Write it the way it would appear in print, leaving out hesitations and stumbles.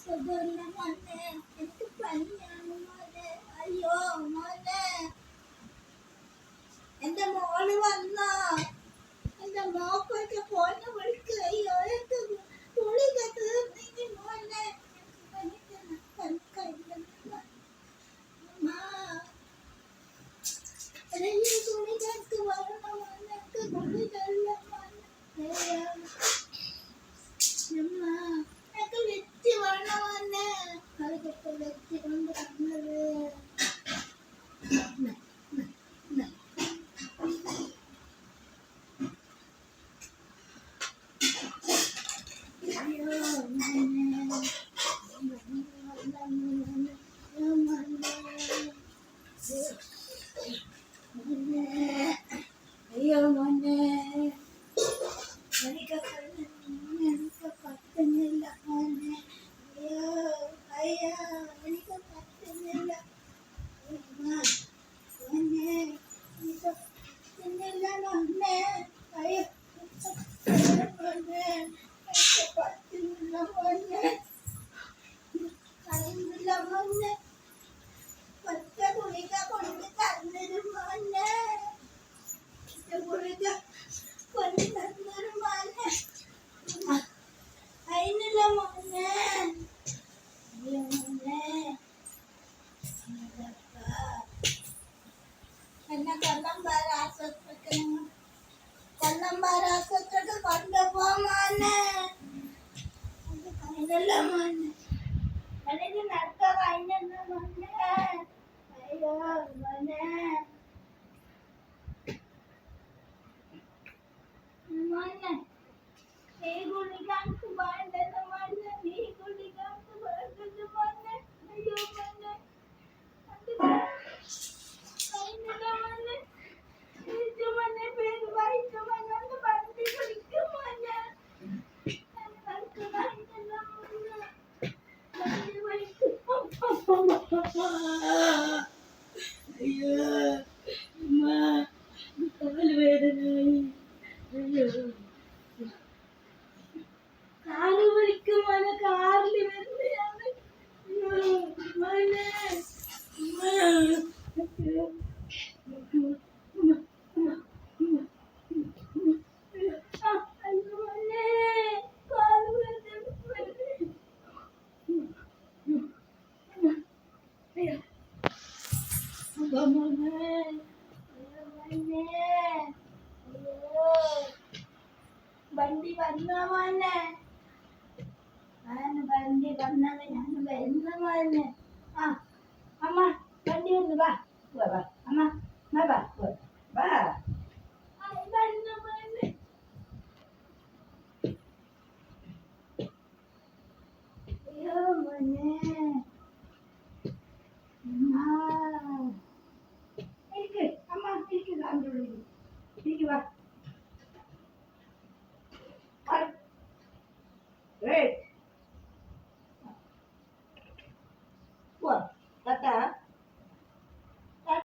സുഖമില്ല മോനെ, എനിക്ക് പനിയാണ് മോനെ. അയ്യോ മോനെ, എന്റെ മോള് വന്നോ? എന്റെ മോക്കൊക്കെ ഫോണ് വിളിക്ക്. അയ്യോ എനിക്ക് ഗുളിക തീർന്നിനി മോനെ. ഗുളികക്ക് വരണം മോനെ, എനിക്ക് ഗുളികല്ല മോനെ. എനിക്ക് വെച്ച് വേണം മോനെ. അതൊക്കെ വെച്ച് കൊണ്ട് വന്നത്. അയ്യോ മോനെ, എനിക്ക് പറ്റുന്നില്ല മോനെ. അയ്യോ അയ്യോ, എനിക്ക് പറ്റുന്നില്ല മോനെ, എനിക്ക് പറ്റുന്നില്ല മോനെ. അയ്യോ മോനെ, എനിക്ക് പറ്റുന്നില്ല മോനെ, കഴിയുന്നില്ല മോനെ. ഒറ്റ ഗുളിക കൊണ്ട് തന്നൊരു മോനെ, ഒറ്റ ഗുളിക കൊണ്ട് തന്നൊരു മോനെ. അതിനില്ല മോനെ. അയ്യോ മോനെ, എന്നെ കൊല്ലംപാരാശുപത്രിക്ക് കൊണ്ടുപോ മോനെ. അത് കഴിഞ്ഞല്ല മോനെ, എനിക്ക് നടക്ക കഴിഞ്ഞല്ല മോനെ. അയ്യോ മോനെ, മോനെ ഈ ഗുളിക എനിക്ക് വേണ്ടത് മോനെ, ഈ ഗുളിക എനിക്ക് വേണ്ടത് മോനെ. അയ്യോ മോനെ, അത് കഴിഞ്ഞില്ല മോനെ. ഇത് മോനെ പേര് വായിച്ചു മോനെ, ഒന്ന് വണ്ടി വിളിക്കും മോനെ. എനിക്ക് കഴിഞ്ഞില്ല മോനെ, വണ്ടി വിളിക്കും. അയ്യോ അമ്മ, കാല് വേദനയായി. അയ്യോ കാല് വിളിക്കും മോനെ, കാറിൽ വരുന്നതാണ്. അയ്യോ മോനെ, അയ്യോ മോനെ, കാല് വേദന. അയ്യോ മോനെ, അയ്യോ മോനെ, അയ്യോ വണ്ടി വന്ന മോനെ, വണ്ടി വന്നത് ഞാൻ വരുന്ന മോനെ. ആ അമ്മ വണ്ടി വന്നു, വാ വാ അമ്മ, വാ വാ വാ. വരുന്ന മോനെ. അയ്യോ മോനെ, ഇരിക്ക് അമ്മ, ഇരിക്ക്, ഇരിക്ക് വാ. Wait.